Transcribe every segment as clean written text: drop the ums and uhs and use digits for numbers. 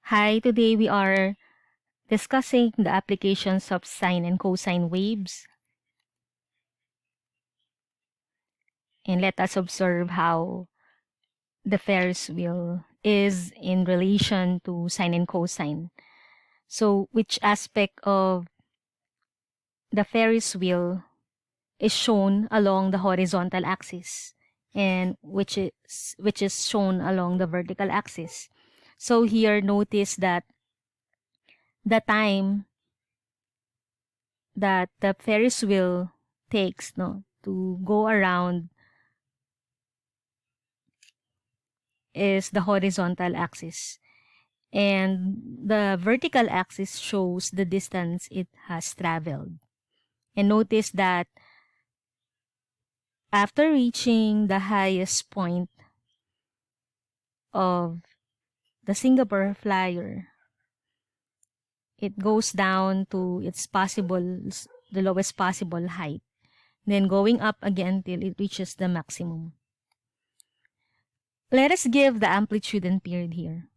Hi, today we are discussing the applications of sine and cosine waves. And let us observe how the Ferris wheel is in relation to sine and cosine. So, which aspect of the Ferris wheel is shown along the horizontal axis and which is shown along the vertical axis. So here notice that the time that the Ferris wheel takes to go around is the horizontal axis, and the vertical axis shows the distance it has traveled. And notice that after reaching the highest point of the Singapore flyer, it goes down to the lowest possible height, then going up again till it reaches the maximum. Let us give the amplitude and period here.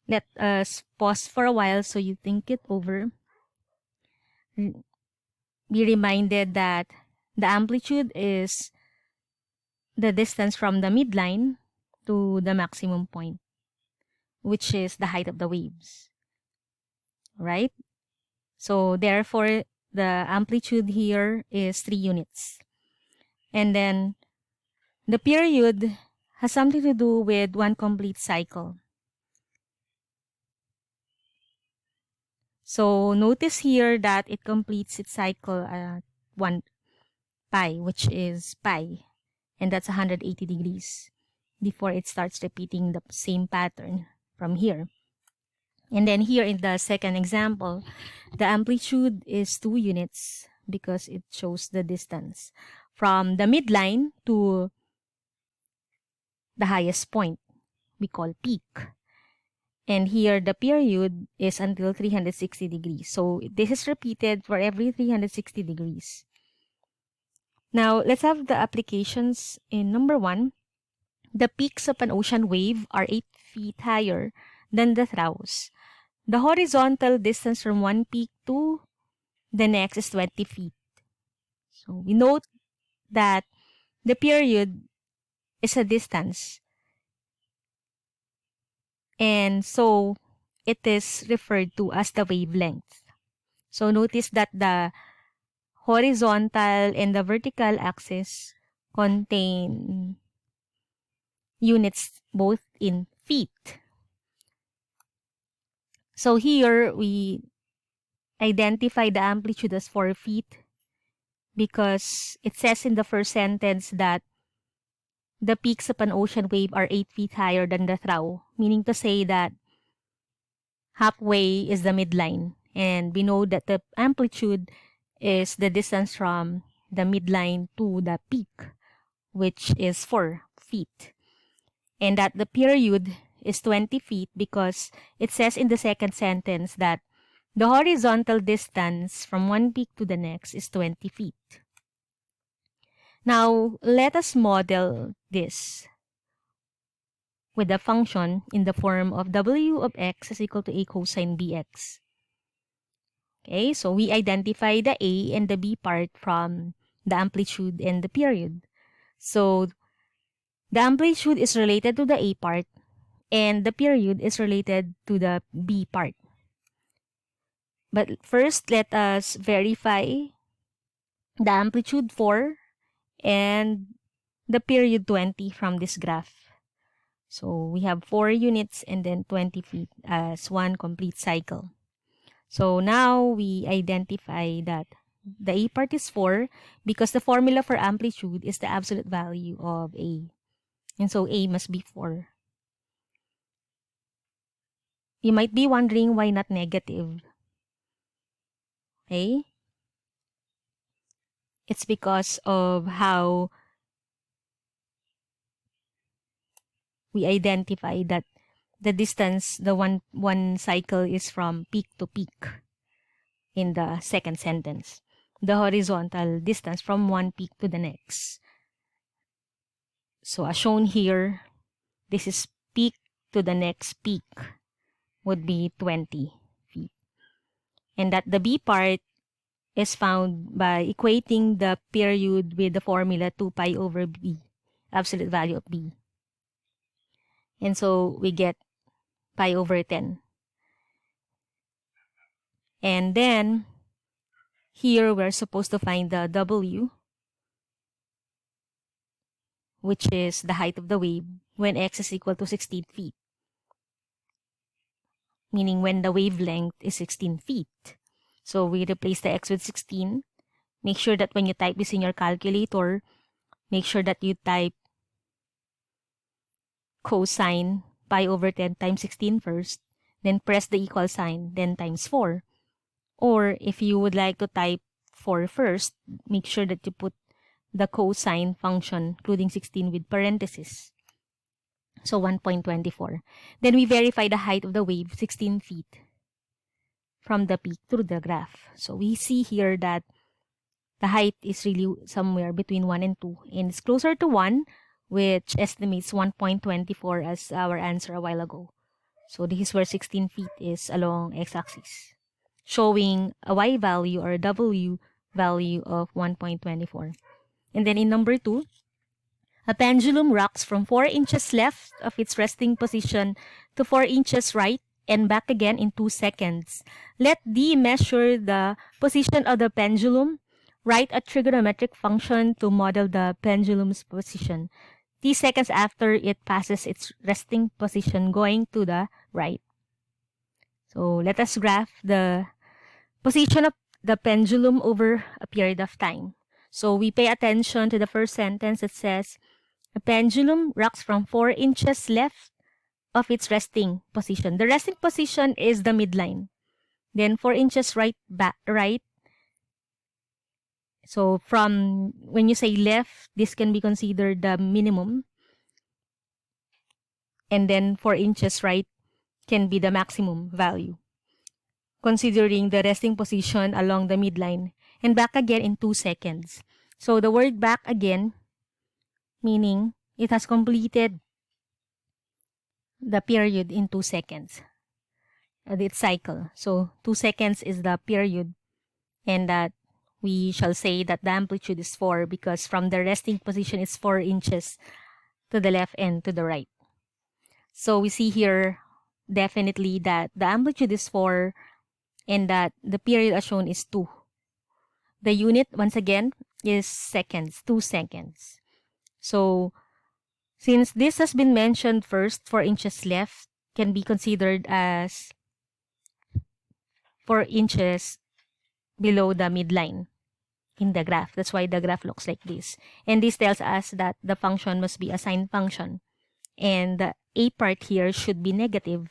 Let us pause for a while so you think it over. Be reminded that the amplitude is the distance from the midline to the maximum point, which is the height of the waves, right? So therefore, the amplitude here is 3 units. And then the period has something to do with one complete cycle. So notice here that it completes its cycle at 1 pi, which is pi, and that's 180 degrees before it starts repeating the same pattern from here. And then here in the second example, the amplitude is 2 units because it shows the distance from the midline to the highest point we call peak. And here the period is until 360 degrees. So this is repeated for every 360 degrees. Now let's have the applications in number 1. The peaks of an ocean wave are 8 feet higher than the troughs. The horizontal distance from one peak to the next is 20 feet. So we note that the period is a distance, and so it is referred to as the wavelength. So notice that the horizontal and the vertical axis contain units both in feet. So here we identify the amplitude as 4 feet because it says in the first sentence that the peaks of an ocean wave are 8 feet higher than the trough, meaning to say that halfway is the midline. And we know that the amplitude is the distance from the midline to the peak, which is 4 feet. And that the period is 20 feet because it says in the second sentence that the horizontal distance from one peak to the next is 20 feet. Now, let us model this with a function in the form of w of x is equal to a cosine bx. Okay, so we identify the a and the b part from the amplitude and the period. So, the amplitude is related to the a part and the period is related to the b part. But first, let us verify the amplitude 4 and the period 20 from this graph. So we have 4 units and then 20 feet as one complete cycle. So now we identify that the A part is 4 because the formula for amplitude is the absolute value of A. And so A must be 4. You might be wondering why not negative. Okay? It's because of how we identify that the distance, the one cycle is from peak to peak in the second sentence. The horizontal distance from one peak to the next. So as shown here, this is peak to the next peak would be 20 feet. And that the B part is found by equating the period with the formula 2 pi over B, absolute value of B. And so we get pi over 10. And then here we're supposed to find the W, which is the height of the wave when x is equal to 16 feet. Meaning when the wavelength is 16 feet. So we replace the x with 16. Make sure that when you type this in your calculator, make sure that you type cosine pi over 10 times 16 first, then press the equal sign, then times 4. Or if you would like to type 4 first, make sure that you put the cosine function, including 16 with parentheses. So 1.24. Then we verify the height of the wave, 16 feet, from the peak through the graph. So we see here that the height is really somewhere between 1 and 2. And it's closer to 1, which estimates 1.24 as our answer a while ago. So this is where 16 feet is along x-axis, showing a y value or a w value of 1.24. And then in number 2, a pendulum rocks from 4 inches left of its resting position to 4 inches right and back again in 2 seconds. Let D measure the position of the pendulum. Write a trigonometric function to model the pendulum's position t seconds after it passes its resting position going to the right. So let us graph the position of the pendulum over a period of time. So we pay attention to the first sentence. It says, a pendulum rocks from 4 inches left of its resting position. The resting position is the midline. Then 4 inches right. So from when you say left, this can be considered the minimum. And then 4 inches right can be the maximum value, considering the resting position along the midline. And back again in 2 seconds. So the word back again, meaning it has completed the period in 2 seconds. Its cycle. So 2 seconds is the period, and that we shall say that the amplitude is 4 because from the resting position it's 4 inches to the left and to the right. So we see here definitely that the amplitude is 4 and that the period as shown is 2. The unit, once again, is seconds, 2 seconds. So since this has been mentioned first, 4 inches left can be considered as 4 inches below the midline in the graph. That's why the graph looks like this. And this tells us that the function must be a sine function. And the a part here should be negative.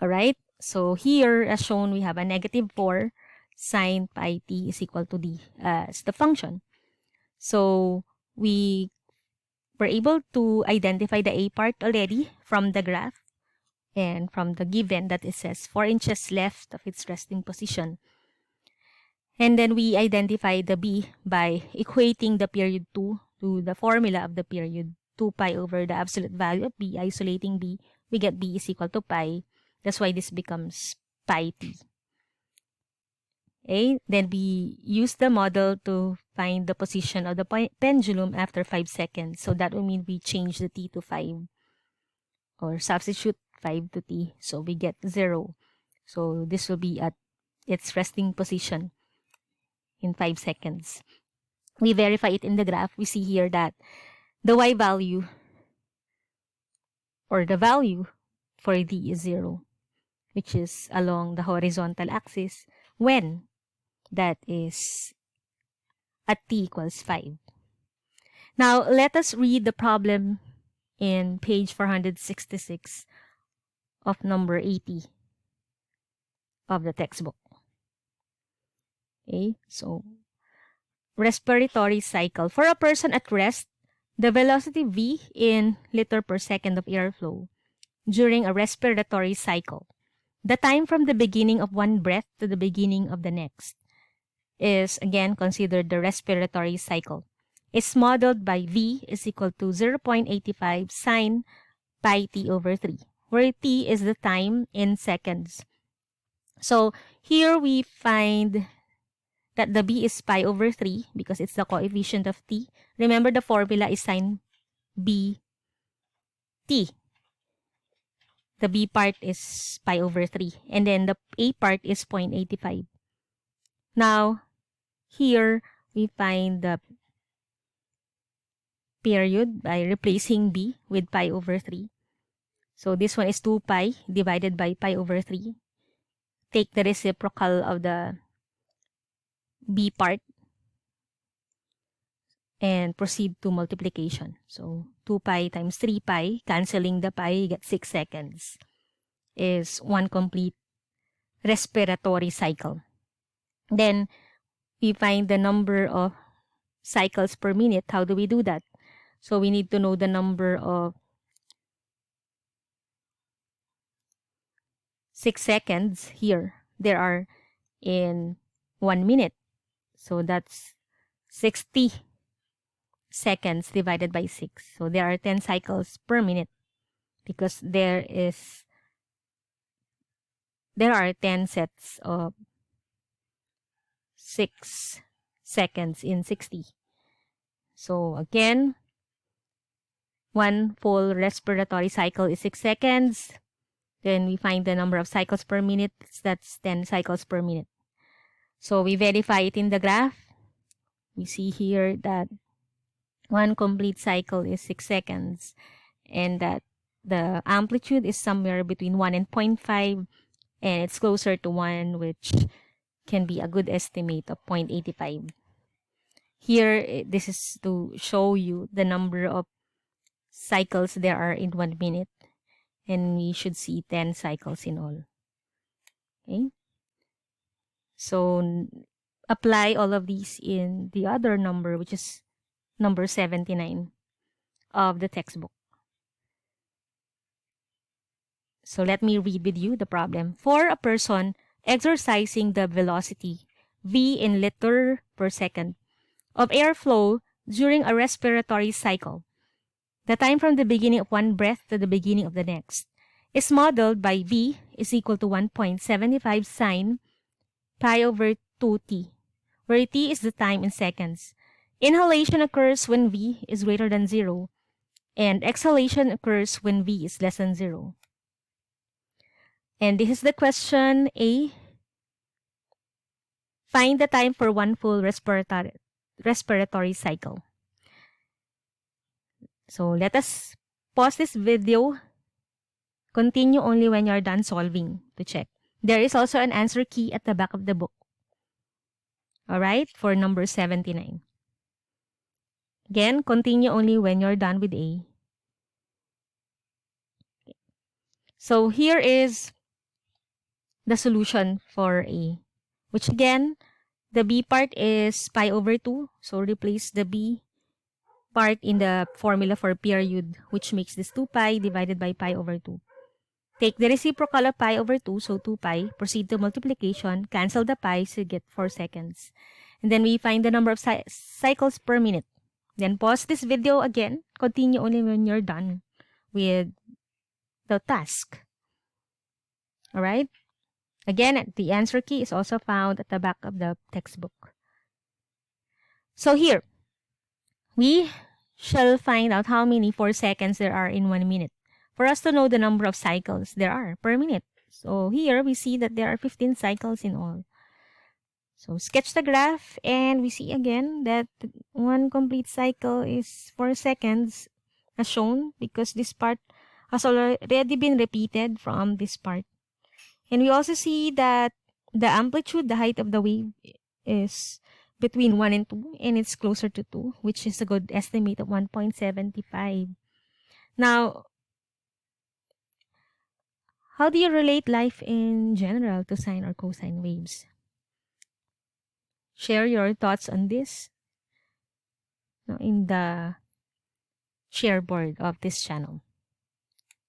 Alright, so here as shown, we have a negative 4 sine pi t is equal to d as the function. So we were able to identify the a part already from the graph and from the given that it says 4 inches left of its resting position. And then we identify the b by equating the period 2 to the formula of the period 2 pi over the absolute value of b. Isolating b, we get b is equal to pi. That's why this becomes pi t. Okay, then we use the model to find the position of the pendulum after 5 seconds. So that will mean we change the t to 5 or substitute 5 to t. So we get 0. So this will be at its resting position in 5 seconds. We verify it in the graph. We see here that the y value or the value for d is 0, which is along the horizontal axis when that is at t equals 5. Now, let us read the problem in page 466 of number 80 of the textbook. Okay, so respiratory cycle. For a person at rest, the velocity v in liter per second of airflow during a respiratory cycle, the time from the beginning of one breath to the beginning of the next, is again considered the respiratory cycle. It's modeled by v is equal to 0.85 sine pi t over 3, where t is the time in seconds. So here we find that the b is pi over 3 because it's the coefficient of t. Remember, the formula is sine b t. The b part is pi over 3. And then the a part is 0.85. Now, here we find the period by replacing b with pi over 3. So this one is 2 pi divided by pi over 3. Take the reciprocal of the b part and proceed to multiplication. So 2 pi times 3 pi, canceling the pi, you get 6 seconds, is one complete respiratory cycle. Then we find the number of cycles per minute. How do we do that? So we need to know the number of 6 seconds here. There are in 1 minute. So that's 60 seconds divided by 6. So there are 10 cycles per minute because there are 10 sets of 6 seconds in 60. So again, one full respiratory cycle is 6 seconds. Then we find the number of cycles per minute. That's 10 cycles per minute. So we verify it in the graph. We see here that one complete cycle is 6 seconds and that the amplitude is somewhere between 1 and 0.5, and it's closer to 1, which can be a good estimate of 0.85. Here, this is to show you the number of cycles there are in 1 minute, and we should see 10 cycles in all. Okay? So apply all of these in the other number, which is number 79 of the textbook. So let me read with you the problem. For a person exercising the velocity v in liter per second of airflow during a respiratory cycle, the time from the beginning of one breath to the beginning of the next is modeled by v is equal to 1.75 sine pi over 2t, where t is the time in seconds. Inhalation occurs when v is greater than 0, and exhalation occurs when v is less than 0. And this is the question A. Find the time for one full respiratory cycle. So let us pause this video. Continue only when you're done solving to check. There is also an answer key at the back of the book. Alright, for number 79. Again, continue only when you're done with A. So here is the solution for A, which again, the B part is pi over 2. So replace the B part in the formula for period, which makes this 2 pi divided by pi over 2. Take the reciprocal of pi over 2, so 2 pi. Proceed to multiplication. Cancel the pi, so you get 4 seconds. And then we find the number of cycles per minute. Then pause this video again. Continue only when you're done with the task. Alright? Again, the answer key is also found at the back of the textbook. So here, we shall find out how many 4 seconds there are in 1 minute for us to know the number of cycles there are per minute. So here, we see that there are 15 cycles in all. So sketch the graph, and we see again that one complete cycle is 4 seconds as shown because this part has already been repeated from this part. And we also see that the amplitude, the height of the wave, is between 1 and 2, and it's closer to 2, which is a good estimate of 1.75. Now, how do you relate life in general to sine or cosine waves? Share your thoughts on this in the share board of this channel.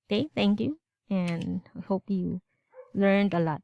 Okay, thank you, and I hope you learned a lot.